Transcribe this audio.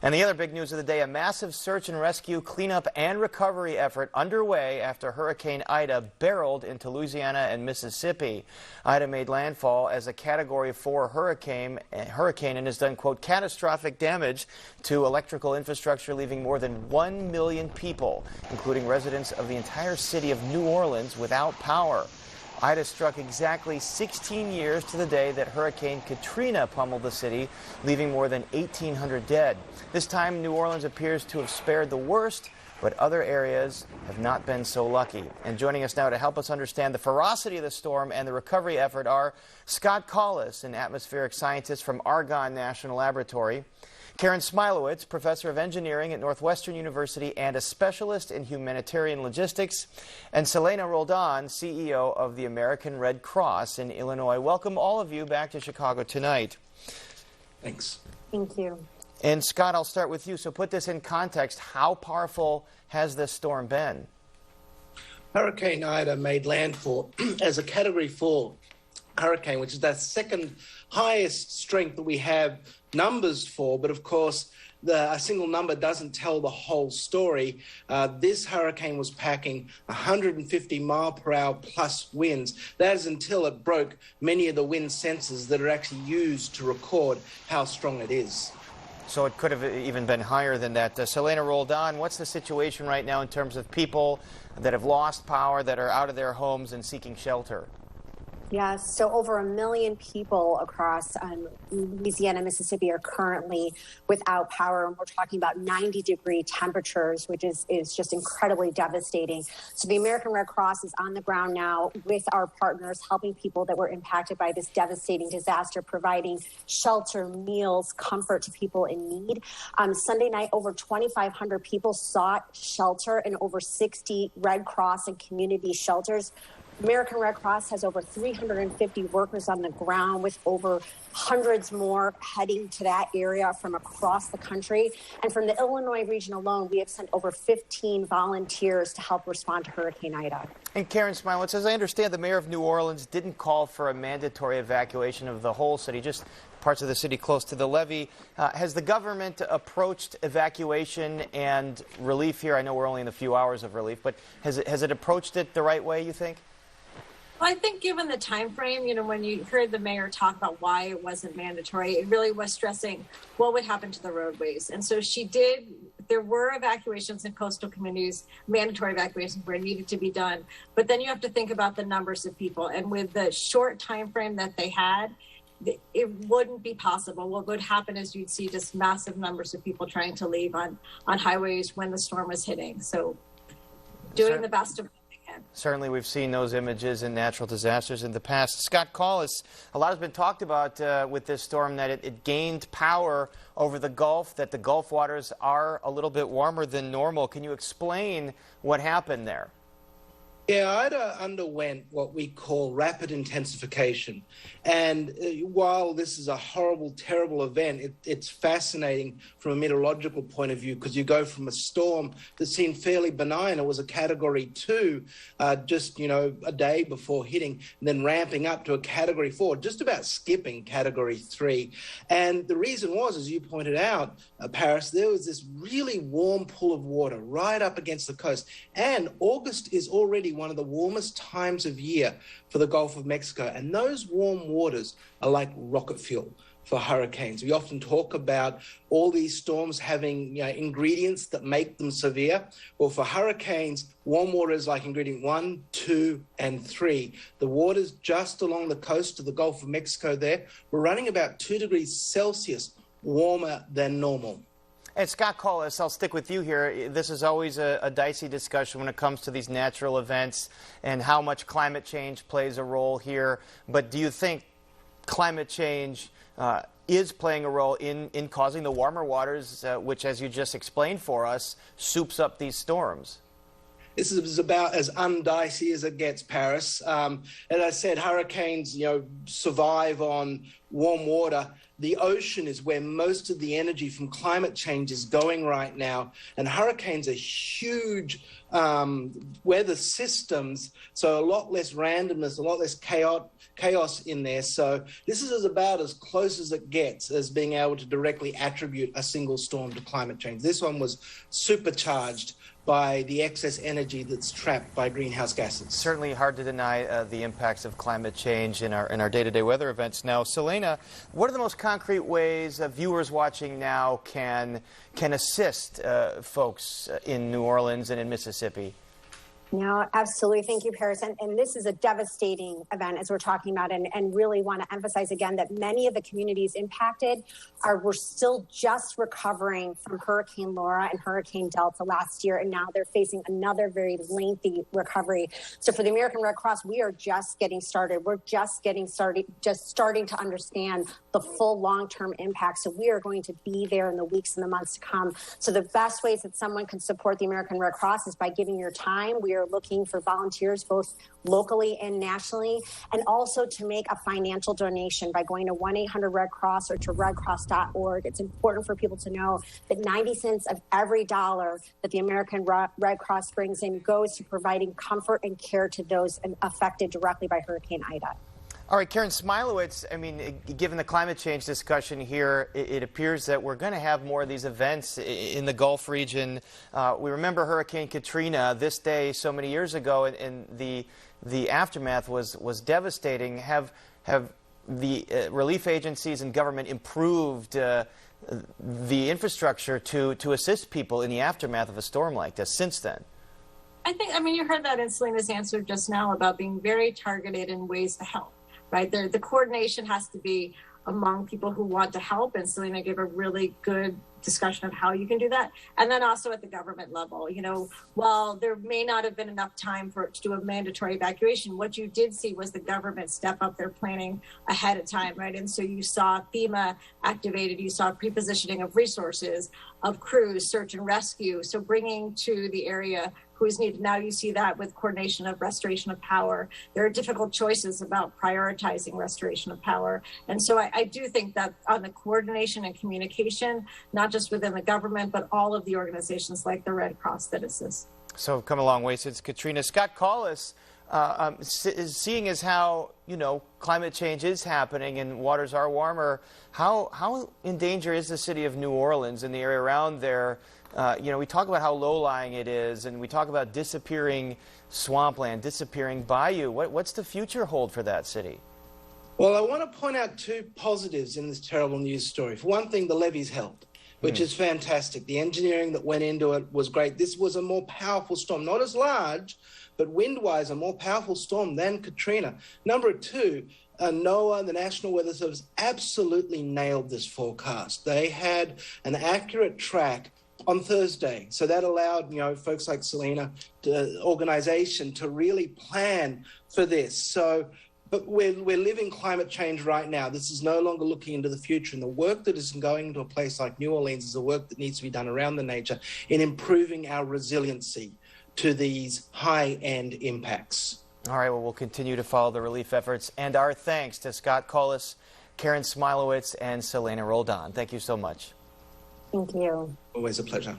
And the other big news of the day, a massive search and rescue, cleanup and recovery effort underway after Hurricane Ida barreled into Louisiana and Mississippi. Ida made landfall as a Category 4 hurricane and has done, quote, catastrophic damage to electrical infrastructure, leaving more than 1 million people, including residents of the entire city of New Orleans, without power. Ida struck exactly 16 years to the day that Hurricane Katrina pummeled the city, leaving more than 1,800 dead. This time, New Orleans appears to have spared the worst, but other areas have not been so lucky. And joining us now to help us understand the ferocity of the storm and the recovery effort are Scott Collis, an atmospheric scientist from Argonne National Laboratory, Karen Smilowitz, professor of engineering at Northwestern University and a specialist in humanitarian logistics, and Celena Roldan, CEO of the American Red Cross in Illinois. Welcome all of you back to Chicago tonight. Thanks. Thank you. And Scott, I'll start with you. So put this in context. How powerful has this storm been? Hurricane Ida made landfall as a Category 4 hurricane, which is the second highest strength that we have numbers for. But of course, a single number doesn't tell the whole story. This hurricane was packing 150 mile per hour plus winds. That is until it broke many of the wind sensors that are actually used to record how strong it is. So it could have even been higher than that. Celena Roldan, what's the situation right now in terms of people that have lost power, that are out of their homes and seeking shelter? Yes, so over 1 million people across Louisiana and Mississippi are currently without power, and we're talking about 90-degree temperatures, which is just incredibly devastating. So the American Red Cross is on the ground now with our partners, helping people that were impacted by this devastating disaster, providing shelter, meals, comfort to people in need. Sunday night, over 2,500 people sought shelter in over 60 Red Cross and community shelters. American Red Cross has over 350 workers on the ground, with over hundreds more heading to that area from across the country. And from the Illinois region alone, we have sent over 15 volunteers to help respond to Hurricane Ida. And Karen Smilowitz, as I understand, the mayor of New Orleans didn't call for a mandatory evacuation of the whole city, just parts of the city close to the levee. Has the government approached evacuation and relief here? I know we're only in a few hours of relief, but has it approached it the right way, you think? Well, I think given the time frame, when you heard the mayor talk about why it wasn't mandatory, it really was stressing what would happen to the roadways. And so there were evacuations in coastal communities, mandatory evacuations where it needed to be done. But then you have to think about the numbers of people. And with the short time frame that they had, it wouldn't be possible. What would happen is you'd see just massive numbers of people trying to leave on highways when the storm was hitting. So doing the best of Certainly, we've seen those images in natural disasters in the past. Scott Collis, a lot has been talked about with this storm, that it gained power over the Gulf, that the Gulf waters are a little bit warmer than normal. Can you explain what happened there? Yeah, Ida underwent what we call rapid intensification. And while this is a horrible, terrible event, it's fascinating from a meteorological point of view, because you go from a storm that seemed fairly benign. It was a Category 2 just, a day before hitting, and then ramping up to a Category 4, just about skipping Category 3. And the reason was, as you pointed out, Paris, there was this really warm pool of water right up against the coast. And August is already one of the warmest times of year for the Gulf of Mexico. And those warm waters are like rocket fuel for hurricanes. We often talk about all these storms having ingredients that make them severe. Well, for hurricanes, warm water is like ingredient 1, 2, and 3. The waters just along the coast of the Gulf of Mexico there were running about 2 degrees Celsius warmer than normal. And Scott Collis, I'll stick with you here. This is always a dicey discussion when it comes to these natural events and how much climate change plays a role here. But do you think climate change is playing a role in causing the warmer waters, which, as you just explained for us, soups up these storms? This is about as undicey as it gets, Paris. As I said, hurricanes, survive on warm water. the ocean is where most of the energy from climate change is going right now. And hurricanes are huge weather systems, so a lot less randomness, a lot less chaos in there. So this is about as close as it gets as being able to directly attribute a single storm to climate change. This one was supercharged by the excess energy that's trapped by greenhouse gases. Certainly hard to deny the impacts of climate change in our day-to-day weather events. Now, Celena, what are the most concrete ways viewers watching now can assist folks in New Orleans and in Mississippi? No, absolutely. Thank you, Paris. And this is a devastating event, as we're talking about, and really want to emphasize again that many of the communities impacted were still just recovering from Hurricane Laura and Hurricane Delta last year, and now they're facing another very lengthy recovery. So for the American Red Cross, we are just getting started. We're just getting started, just starting to understand the full long-term impact. So we are going to be there in the weeks and the months to come. So the best ways that someone can support the American Red Cross is by giving your time. We are looking for volunteers both locally and nationally, and also to make a financial donation by going to 1-800-RED-CROSS or to redcross.org. It's important for people to know that 90 cents of every dollar that the American Red Cross brings in goes to providing comfort and care to those affected directly by Hurricane Ida. All right, Karen Smilowitz, I mean, given the climate change discussion here, it appears that we're going to have more of these events in the Gulf region. We remember Hurricane Katrina this day so many years ago, and the aftermath was devastating. Have the relief agencies and government improved the infrastructure to assist people in the aftermath of a storm like this since then? I mean, you heard that in Selena's answer just now about being very targeted in ways to help. Right, the coordination has to be among people who want to help, and Celena gave a really good discussion of how you can do that. And then also at the government level, you know, while there may not have been enough time to do a mandatory evacuation, what you did see was the government step up their planning ahead of time, right? And so you saw FEMA activated, you saw prepositioning of resources, of crews, search and rescue, so bringing to the area who is needed. Now you see that with coordination of restoration of power. There are difficult choices about prioritizing restoration of power. And so I do think that on the coordination and communication, not just within the government, but all of the organizations like the Red Cross that assist. So we've come a long way since Katrina. Scott Collis, seeing as how, you know, climate change is happening and waters are warmer, how in danger is the city of New Orleans and the area around there? You know, we talk about how low-lying it is, and we talk about disappearing swampland, disappearing bayou. What's the future hold for that city? Well, I want to point out two positives in this terrible news story. For one thing, the levees held, which is fantastic. The engineering that went into it was great. This was a more powerful storm, not as large, but wind-wise, a more powerful storm than Katrina. Number two, NOAA, the National Weather Service, absolutely nailed this forecast. They had an accurate track on Thursday. So that allowed, you know, folks like Celena, organization, to really plan for this. So, but we're living climate change right now. This is no longer looking into the future. And the work that is going into a place like New Orleans is the work that needs to be done around the nature in improving our resiliency to these high-end impacts. All right, well, we'll continue to follow the relief efforts. And our thanks to Scott Collis, Karen Smilowitz, and Celena Roldan. Thank you so much. Thank you. Always a pleasure.